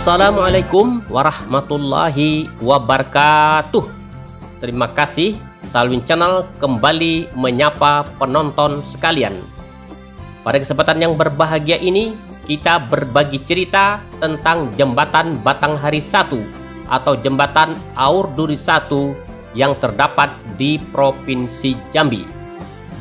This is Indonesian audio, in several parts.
Assalamualaikum warahmatullahi wabarakatuh. Terima kasih Salwin Channel kembali menyapa penonton sekalian. Pada kesempatan yang berbahagia ini, kita berbagi cerita tentang Jembatan Batanghari 1 atau Jembatan Aur Duri 1 yang terdapat di Provinsi Jambi.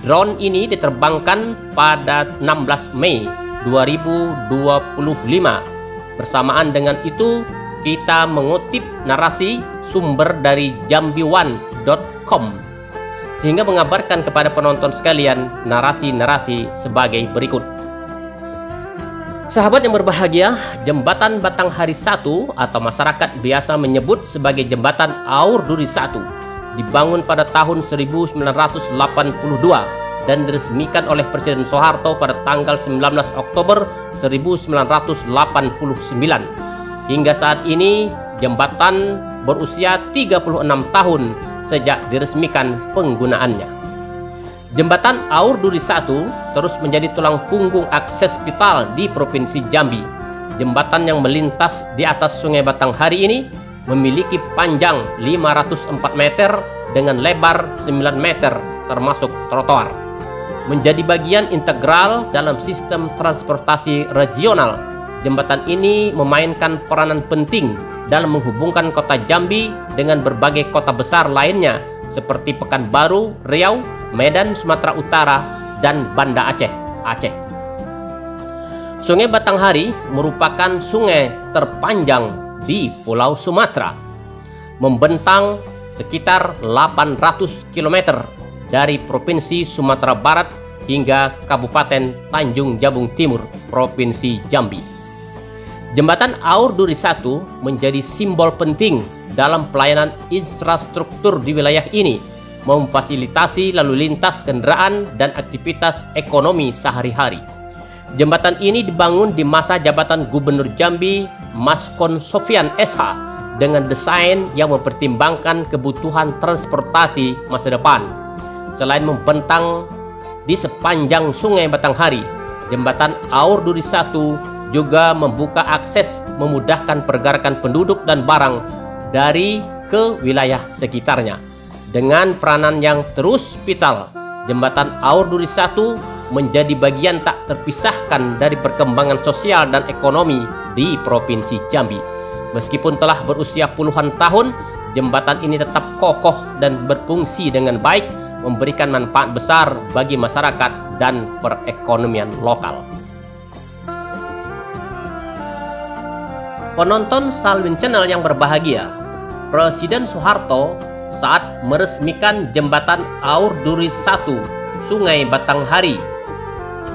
Drone ini diterbangkan pada 16 Mei 2025. Bersamaan dengan itu, kita mengutip narasi sumber dari jambione.com sehingga mengabarkan kepada penonton sekalian narasi-narasi sebagai berikut. Sahabat yang berbahagia, Jembatan Batanghari 1 atau masyarakat biasa menyebut sebagai Jembatan Aur Duri 1 dibangun pada tahun 1982 dan diresmikan oleh Presiden Soeharto pada tanggal 19 Oktober 1989. Hingga saat ini, jembatan berusia 36 tahun sejak diresmikan penggunaannya. Jembatan Aur Duri 1 terus menjadi tulang punggung akses vital di Provinsi Jambi. Jembatan yang melintas di atas Sungai Batanghari ini memiliki panjang 504 meter dengan lebar 9 meter termasuk trotoar. Menjadi bagian integral dalam sistem transportasi regional, jembatan ini memainkan peranan penting dalam menghubungkan kota Jambi dengan berbagai kota besar lainnya seperti Pekanbaru, Riau, Medan, Sumatera Utara, dan Banda Aceh, Aceh. Sungai Batanghari merupakan sungai terpanjang di Pulau Sumatera, membentang sekitar 800 km dari Provinsi Sumatera Barat hingga Kabupaten Tanjung Jabung Timur, Provinsi Jambi. Jembatan Aur Duri 1 menjadi simbol penting dalam pelayanan infrastruktur di wilayah ini, memfasilitasi lalu lintas kendaraan dan aktivitas ekonomi sehari-hari. Jembatan ini dibangun di masa jabatan Gubernur Jambi Maskon Sofyan SH dengan desain yang mempertimbangkan kebutuhan transportasi masa depan. Selain membentang di sepanjang Sungai Batanghari, Jembatan Aur Duri 1 juga membuka akses memudahkan pergerakan penduduk dan barang dari ke wilayah sekitarnya. Dengan peranan yang terus vital, Jembatan Aur Duri 1 menjadi bagian tak terpisahkan dari perkembangan sosial dan ekonomi di Provinsi Jambi. Meskipun telah berusia puluhan tahun, jembatan ini tetap kokoh dan berfungsi dengan baik, memberikan manfaat besar bagi masyarakat dan perekonomian lokal. Penonton Salwin Channel yang berbahagia, Presiden Soeharto saat meresmikan Jembatan Aur Duri 1 Sungai Batanghari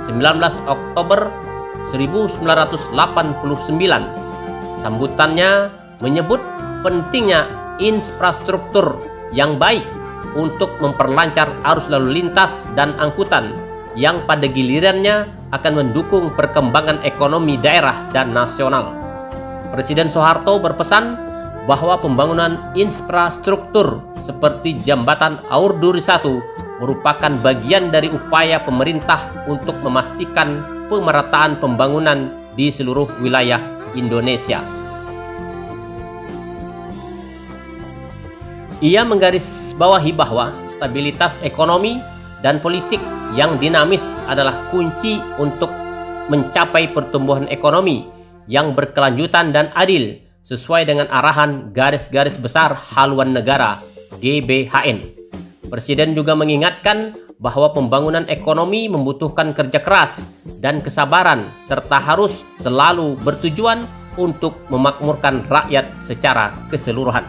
19 Oktober 1989, sambutannya menyebut pentingnya infrastruktur yang baik untuk memperlancar arus lalu lintas dan angkutan yang pada gilirannya akan mendukung perkembangan ekonomi daerah dan nasional. Presiden Soeharto berpesan bahwa pembangunan infrastruktur seperti Jembatan Aur Duri 1 merupakan bagian dari upaya pemerintah untuk memastikan pemerataan pembangunan di seluruh wilayah Indonesia. Ia menggarisbawahi bahwa stabilitas ekonomi dan politik yang dinamis adalah kunci untuk mencapai pertumbuhan ekonomi yang berkelanjutan dan adil sesuai dengan arahan garis-garis besar haluan negara GBHN. Presiden juga mengingatkan bahwa pembangunan ekonomi membutuhkan kerja keras dan kesabaran serta harus selalu bertujuan untuk memakmurkan rakyat secara keseluruhan.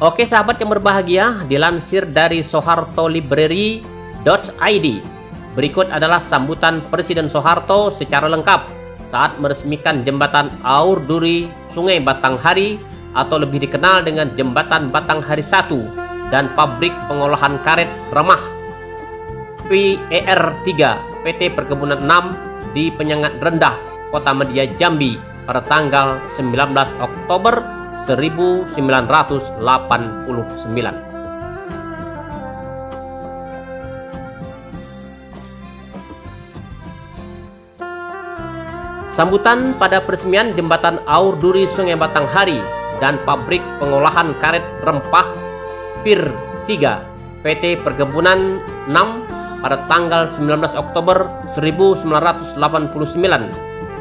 Oke sahabat yang berbahagia, dilansir dari soehartolibrary.id, berikut adalah sambutan Presiden Soeharto secara lengkap saat meresmikan Jembatan Aur Duri Sungai Batanghari atau lebih dikenal dengan Jembatan Batanghari 1 dan pabrik pengolahan karet remah PER3 PT Perkebunan 6 di Penyengat Rendah, Kota Media Jambi pada tanggal 19 Oktober 1989. Sambutan pada peresmian jembatan Aur Duri Sungai Batanghari dan pabrik pengolahan karet rempah PIR 3 PT Perkebunan 6 pada tanggal 19 Oktober 1989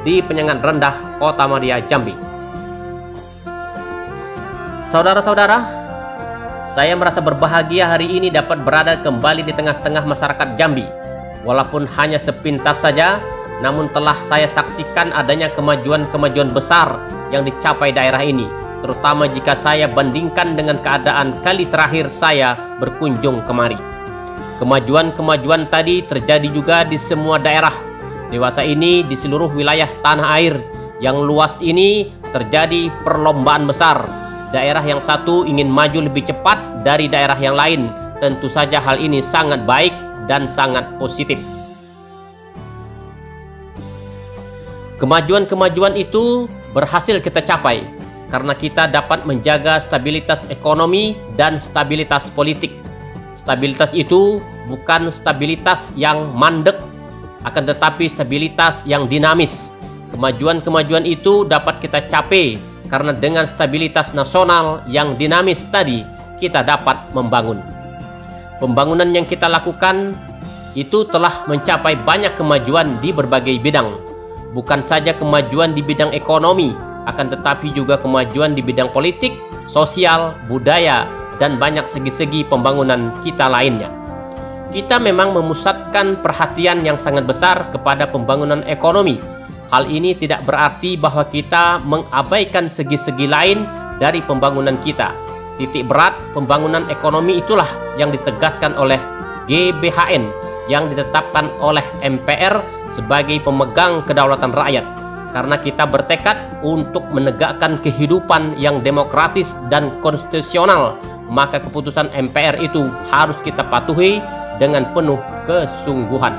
di Penyengat Rendah, Kota Madia, Jambi. Saudara-saudara, saya merasa berbahagia hari ini dapat berada kembali di tengah-tengah masyarakat Jambi. Walaupun hanya sepintas saja, namun telah saya saksikan adanya kemajuan-kemajuan besar yang dicapai daerah ini, terutama jika saya bandingkan dengan keadaan kali terakhir saya berkunjung kemari. Kemajuan-kemajuan tadi terjadi juga di semua daerah dewasa ini di seluruh wilayah tanah air. Yang luas ini terjadi perlombaan besar. Daerah yang satu ingin maju lebih cepat dari daerah yang lain. Tentu saja hal ini sangat baik dan sangat positif. Kemajuan-kemajuan itu berhasil kita capai karena kita dapat menjaga stabilitas ekonomi dan stabilitas politik. Stabilitas itu bukan stabilitas yang mandek, akan tetapi stabilitas yang dinamis. Kemajuan-kemajuan itu dapat kita capai karena dengan stabilitas nasional yang dinamis tadi, kita dapat membangun. Pembangunan yang kita lakukan itu telah mencapai banyak kemajuan di berbagai bidang. Bukan saja kemajuan di bidang ekonomi, akan tetapi juga kemajuan di bidang politik, sosial, budaya, dan banyak segi-segi pembangunan kita lainnya. Kita memang memusatkan perhatian yang sangat besar kepada pembangunan ekonomi. Hal ini tidak berarti bahwa kita mengabaikan segi-segi lain dari pembangunan kita. Titik berat pembangunan ekonomi itulah yang ditegaskan oleh GBHN yang ditetapkan oleh MPR sebagai pemegang kedaulatan rakyat. Karena kita bertekad untuk menegakkan kehidupan yang demokratis dan konstitusional, maka keputusan MPR itu harus kita patuhi dengan penuh kesungguhan.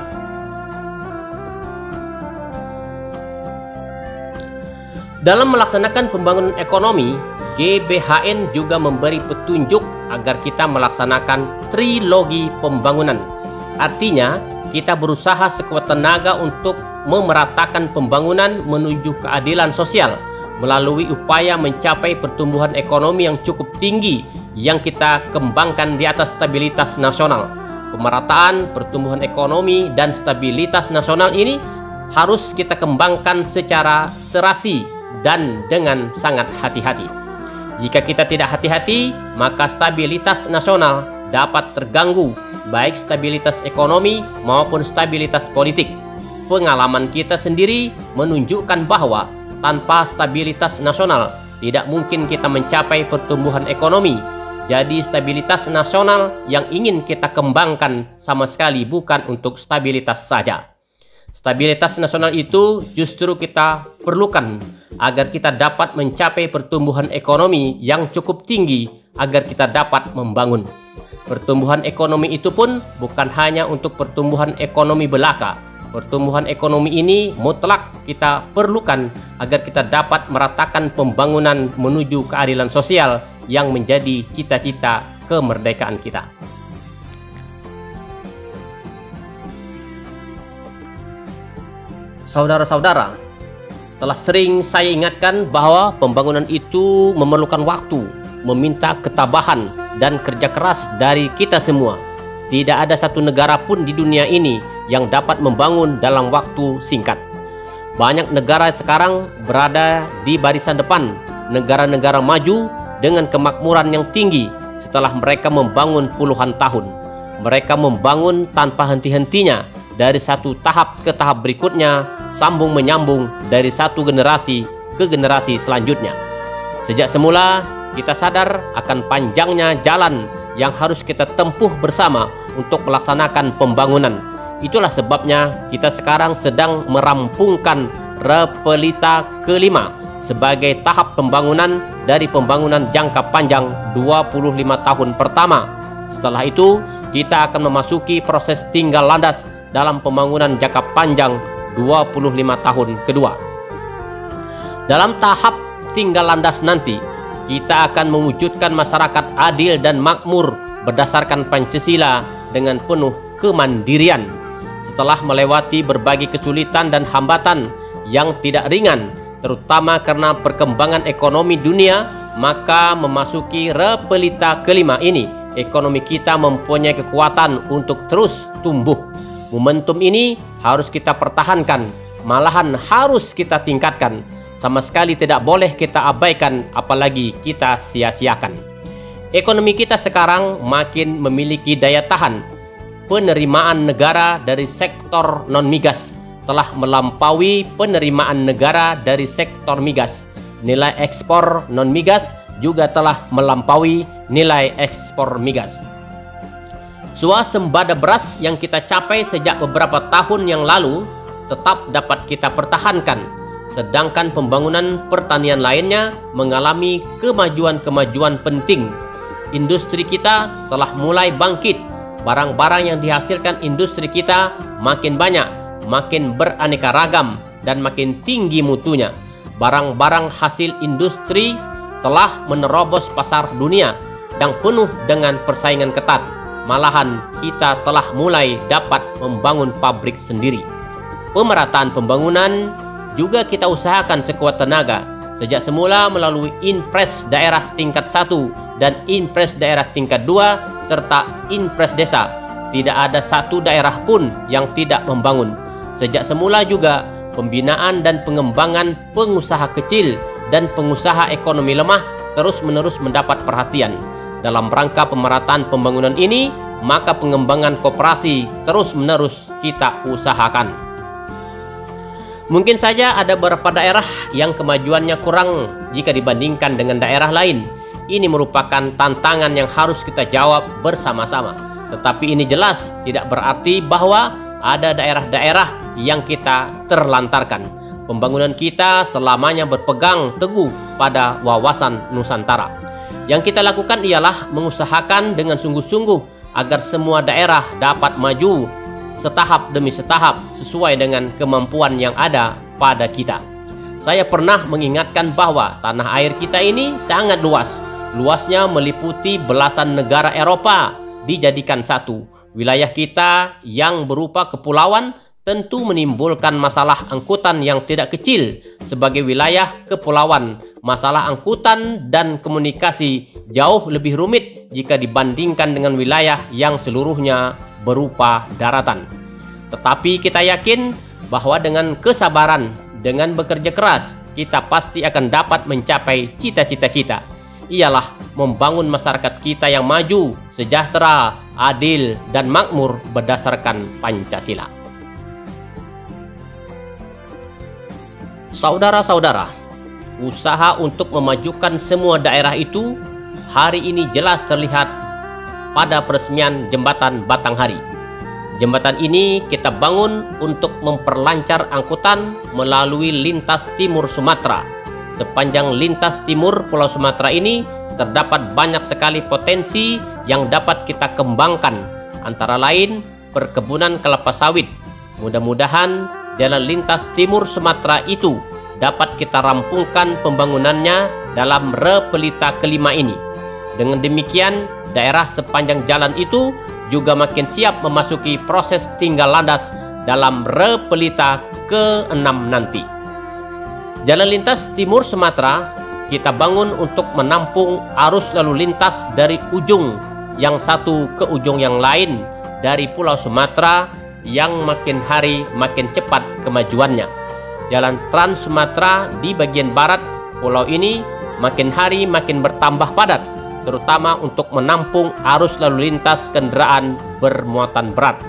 Dalam melaksanakan pembangunan ekonomi, GBHN juga memberi petunjuk agar kita melaksanakan trilogi pembangunan. Artinya, kita berusaha sekuat tenaga untuk memeratakan pembangunan menuju keadilan sosial melalui upaya mencapai pertumbuhan ekonomi yang cukup tinggi yang kita kembangkan di atas stabilitas nasional. Pemerataan pertumbuhan ekonomi dan stabilitas nasional ini harus kita kembangkan secara serasi dan dengan sangat hati-hati. Jika kita tidak hati-hati, maka stabilitas nasional dapat terganggu, baik stabilitas ekonomi maupun stabilitas politik. Pengalaman kita sendiri menunjukkan bahwa tanpa stabilitas nasional tidak mungkin kita mencapai pertumbuhan ekonomi. Jadi stabilitas nasional yang ingin kita kembangkan sama sekali bukan untuk stabilitas saja. Stabilitas nasional itu justru kita perlukan agar kita dapat mencapai pertumbuhan ekonomi yang cukup tinggi agar kita dapat membangun. Pertumbuhan ekonomi itu pun bukan hanya untuk pertumbuhan ekonomi belaka. Pertumbuhan ekonomi ini mutlak kita perlukan agar kita dapat meratakan pembangunan menuju keadilan sosial yang menjadi cita-cita kemerdekaan kita. Saudara-saudara, telah sering saya ingatkan bahwa pembangunan itu memerlukan waktu, meminta ketabahan dan kerja keras dari kita semua. Tidak ada satu negara pun di dunia ini yang dapat membangun dalam waktu singkat. Banyak negara sekarang berada di barisan depan, negara-negara maju dengan kemakmuran yang tinggi setelah mereka membangun puluhan tahun. Mereka membangun tanpa henti-hentinya dari satu tahap ke tahap berikutnya, sambung menyambung dari satu generasi ke generasi selanjutnya. Sejak semula kita sadar akan panjangnya jalan yang harus kita tempuh bersama untuk melaksanakan pembangunan. Itulah sebabnya kita sekarang sedang merampungkan Repelita kelima sebagai tahap pembangunan dari pembangunan jangka panjang 25 tahun pertama. Setelah itu kita akan memasuki proses tinggal landas dalam pembangunan jangka panjang 25 tahun kedua. Dalam tahap tinggal landas nanti, kita akan mewujudkan masyarakat adil dan makmur berdasarkan Pancasila dengan penuh kemandirian. Setelah melewati berbagai kesulitan dan hambatan, yang tidak ringan, terutama karena perkembangan ekonomi dunia. Maka memasuki repelita kelima ini, ekonomi kita mempunyai kekuatan untuk terus tumbuh. Momentum ini harus kita pertahankan, malahan harus kita tingkatkan. Sama sekali tidak boleh kita abaikan, apalagi kita sia-siakan. Ekonomi kita sekarang makin memiliki daya tahan. Penerimaan negara dari sektor non-migas telah melampaui penerimaan negara dari sektor migas. Nilai ekspor non-migas juga telah melampaui nilai ekspor migas. Swasembada beras yang kita capai sejak beberapa tahun yang lalu tetap dapat kita pertahankan, sedangkan pembangunan pertanian lainnya mengalami kemajuan-kemajuan penting. Industri kita telah mulai bangkit. Barang-barang yang dihasilkan industri kita makin banyak, makin beraneka ragam, dan makin tinggi mutunya. Barang-barang hasil industri telah menerobos pasar dunia yang penuh dengan persaingan ketat. Malahan kita telah mulai dapat membangun pabrik sendiri. Pemerataan pembangunan juga kita usahakan sekuat tenaga. Sejak semula melalui Inpres daerah tingkat 1 dan Inpres daerah tingkat 2 serta Inpres desa, tidak ada satu daerah pun yang tidak membangun. Sejak semula juga pembinaan dan pengembangan pengusaha kecil dan pengusaha ekonomi lemah terus-menerus mendapat perhatian. Dalam rangka pemerataan pembangunan ini, maka pengembangan koperasi terus-menerus kita usahakan. Mungkin saja ada beberapa daerah yang kemajuannya kurang jika dibandingkan dengan daerah lain. Ini merupakan tantangan yang harus kita jawab bersama-sama. Tetapi ini jelas tidak berarti bahwa ada daerah-daerah yang kita terlantarkan. Pembangunan kita selamanya berpegang teguh pada wawasan Nusantara. Yang kita lakukan ialah mengusahakan dengan sungguh-sungguh agar semua daerah dapat maju setahap demi setahap sesuai dengan kemampuan yang ada pada kita. Saya pernah mengingatkan bahwa tanah air kita ini sangat luas. Luasnya meliputi belasan negara Eropa dijadikan satu. Wilayah kita yang berupa kepulauan tentu menimbulkan masalah angkutan yang tidak kecil. Sebagai wilayah kepulauan, masalah angkutan dan komunikasi jauh lebih rumit jika dibandingkan dengan wilayah yang seluruhnya berupa daratan. Tetapi kita yakin bahwa dengan kesabaran, dengan bekerja keras, kita pasti akan dapat mencapai cita-cita kita. Ialah membangun masyarakat kita yang maju, sejahtera, adil, dan makmur berdasarkan Pancasila. Saudara-saudara, usaha untuk memajukan semua daerah itu hari ini jelas terlihat pada peresmian Jembatan Batanghari. Jembatan ini kita bangun untuk memperlancar angkutan melalui lintas timur Sumatera. Sepanjang lintas timur Pulau Sumatera ini terdapat banyak sekali potensi yang dapat kita kembangkan, antara lain perkebunan kelapa sawit. Mudah-mudahan jalan lintas timur Sumatera itu dapat kita rampungkan pembangunannya dalam repelita kelima ini. Dengan demikian, daerah sepanjang jalan itu juga makin siap memasuki proses tinggal landas dalam repelita ke-6 nanti. Jalan lintas timur Sumatera kita bangun untuk menampung arus lalu lintas dari ujung yang satu ke ujung yang lain dari Pulau Sumatera yang makin hari makin cepat kemajuannya. Jalan Trans Sumatera di bagian barat pulau ini makin hari makin bertambah padat, terutama untuk menampung arus lalu lintas kendaraan bermuatan berat.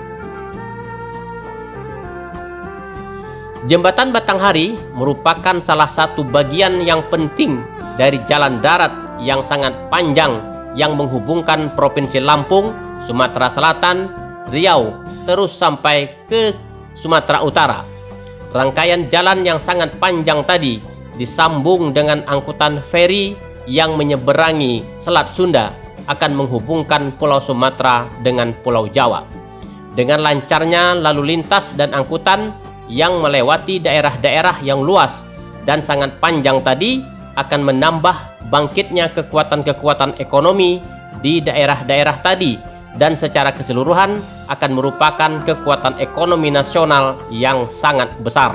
Jembatan Batanghari merupakan salah satu bagian yang penting dari jalan darat yang sangat panjang yang menghubungkan Provinsi Lampung, Sumatera Selatan, Riau, terus sampai ke Sumatera Utara. Rangkaian jalan yang sangat panjang tadi disambung dengan angkutan feri yang menyeberangi Selat Sunda akan menghubungkan Pulau Sumatera dengan Pulau Jawa. Dengan lancarnya lalu lintas dan angkutan yang melewati daerah-daerah yang luas dan sangat panjang tadi akan menambah bangkitnya kekuatan-kekuatan ekonomi di daerah-daerah tadi, dan secara keseluruhan akan merupakan kekuatan ekonomi nasional yang sangat besar.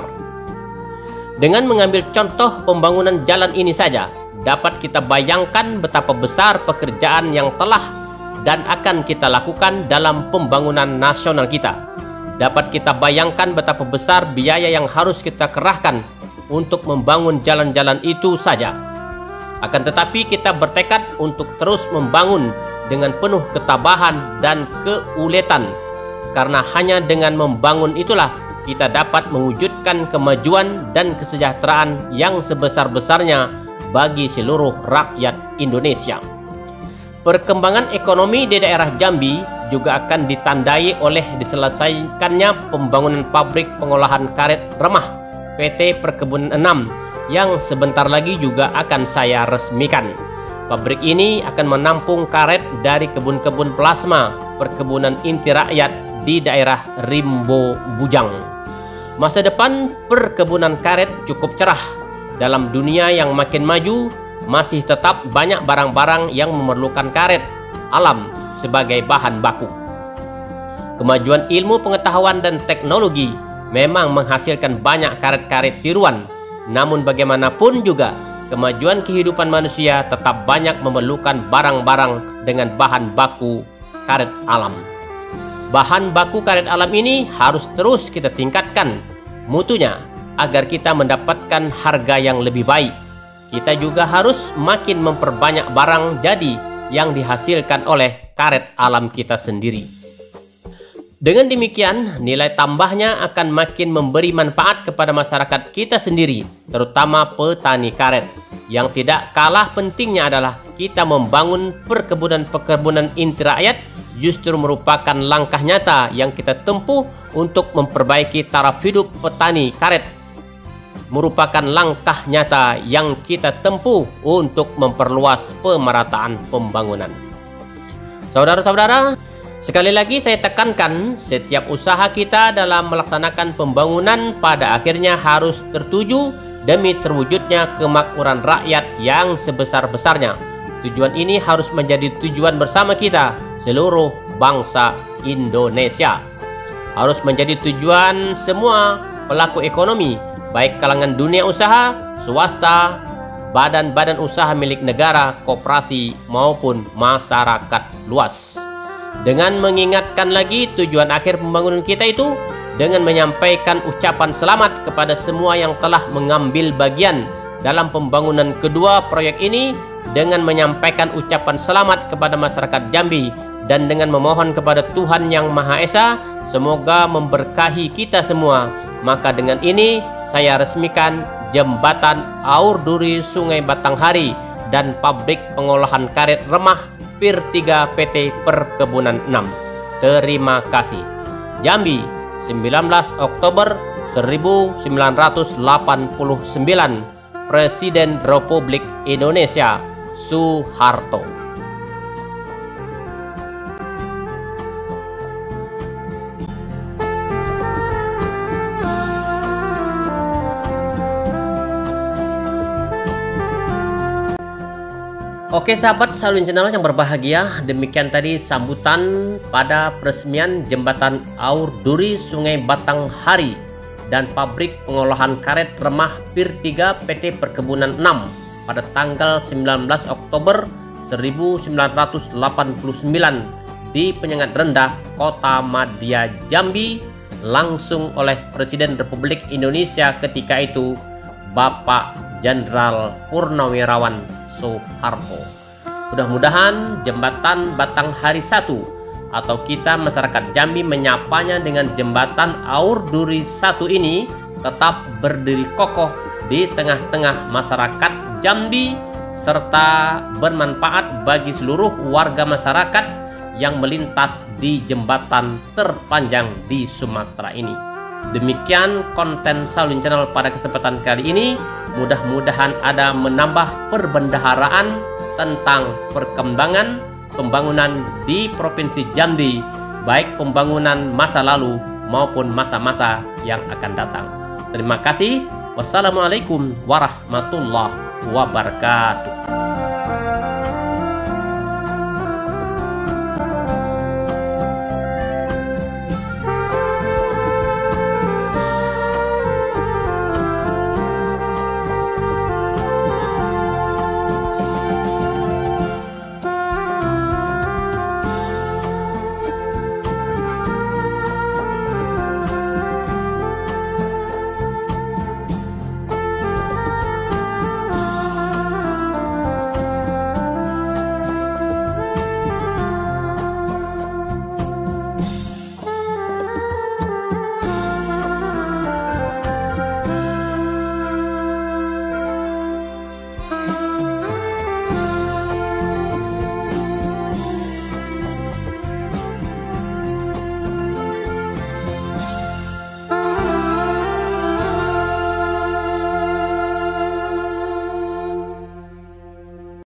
Dengan mengambil contoh pembangunan jalan ini saja, dapat kita bayangkan betapa besar pekerjaan yang telah dan akan kita lakukan dalam pembangunan nasional kita. Dapat kita bayangkan betapa besar biaya yang harus kita kerahkan untuk membangun jalan-jalan itu saja. Akan tetapi kita bertekad untuk terus membangun dengan penuh ketabahan dan keuletan, karena hanya dengan membangun itulah kita dapat mewujudkan kemajuan dan kesejahteraan yang sebesar-besarnya bagi seluruh rakyat Indonesia. Perkembangan ekonomi di daerah Jambi juga akan ditandai oleh diselesaikannya pembangunan pabrik pengolahan karet remah PT Perkebunan 6 yang sebentar lagi juga akan saya resmikan. Pabrik ini akan menampung karet dari kebun-kebun plasma perkebunan inti rakyat di daerah Rimbo Bujang. Masa depan perkebunan karet cukup cerah. Dalam dunia yang makin maju, masih tetap banyak barang-barang yang memerlukan karet alam sebagai bahan baku. Kemajuan ilmu pengetahuan dan teknologi memang menghasilkan banyak karet-karet tiruan. Namun bagaimanapun juga, kemajuan kehidupan manusia tetap banyak memerlukan barang-barang dengan bahan baku karet alam. Bahan baku karet alam ini harus terus kita tingkatkan mutunya agar kita mendapatkan harga yang lebih baik. Kita juga harus makin memperbanyak barang jadi yang dihasilkan oleh karet alam kita sendiri. Dengan demikian, nilai tambahnya akan makin memberi manfaat kepada masyarakat kita sendiri, terutama petani karet. Yang tidak kalah pentingnya adalah kita membangun perkebunan-perkebunan inti rakyat justru merupakan langkah nyata yang kita tempuh untuk memperbaiki taraf hidup petani karet. Merupakan langkah nyata yang kita tempuh untuk memperluas pemerataan pembangunan. Saudara-saudara, sekali lagi saya tekankan, setiap usaha kita dalam melaksanakan pembangunan pada akhirnya harus tertuju demi terwujudnya kemakmuran rakyat yang sebesar-besarnya. Tujuan ini harus menjadi tujuan bersama kita, seluruh bangsa Indonesia. Harus menjadi tujuan semua pelaku ekonomi, baik kalangan dunia usaha, swasta, badan-badan usaha milik negara, koperasi, maupun masyarakat luas. Dengan mengingatkan lagi tujuan akhir pembangunan kita itu, dengan menyampaikan ucapan selamat kepada semua yang telah mengambil bagian dalam pembangunan kedua proyek ini, dengan menyampaikan ucapan selamat kepada masyarakat Jambi, dan dengan memohon kepada Tuhan Yang Maha Esa semoga memberkahi kita semua, maka dengan ini saya resmikan jembatan Aur Duri Sungai Batanghari dan pabrik pengolahan karet remah Pir 3 PT Perkebunan 6. Terima kasih. Jambi, 19 Oktober 1989. Presiden Republik Indonesia Soeharto. Oke sahabat Saluin Channel yang berbahagia, demikian tadi sambutan pada peresmian jembatan Aur Duri Sungai Batanghari dan pabrik pengolahan karet remah Pir 3 PT Perkebunan 6 pada tanggal 19 Oktober 1989 di Penyengat Rendah, Kota Madia, Jambi, langsung oleh Presiden Republik Indonesia ketika itu, Bapak Jenderal Purnawirawan Soeharto. Mudah-mudahan jembatan Batanghari 1 atau kita masyarakat Jambi menyapanya dengan jembatan Aur Duri 1 ini tetap berdiri kokoh di tengah-tengah masyarakat Jambi serta bermanfaat bagi seluruh warga masyarakat yang melintas di jembatan terpanjang di Sumatera ini. Demikian konten Saluin Channel pada kesempatan kali ini. Mudah-mudahan ada menambah perbendaharaan tentang perkembangan pembangunan di Provinsi Jambi, baik pembangunan masa lalu maupun masa-masa yang akan datang. Terima kasih. Wassalamualaikum warahmatullahi wabarakatuh.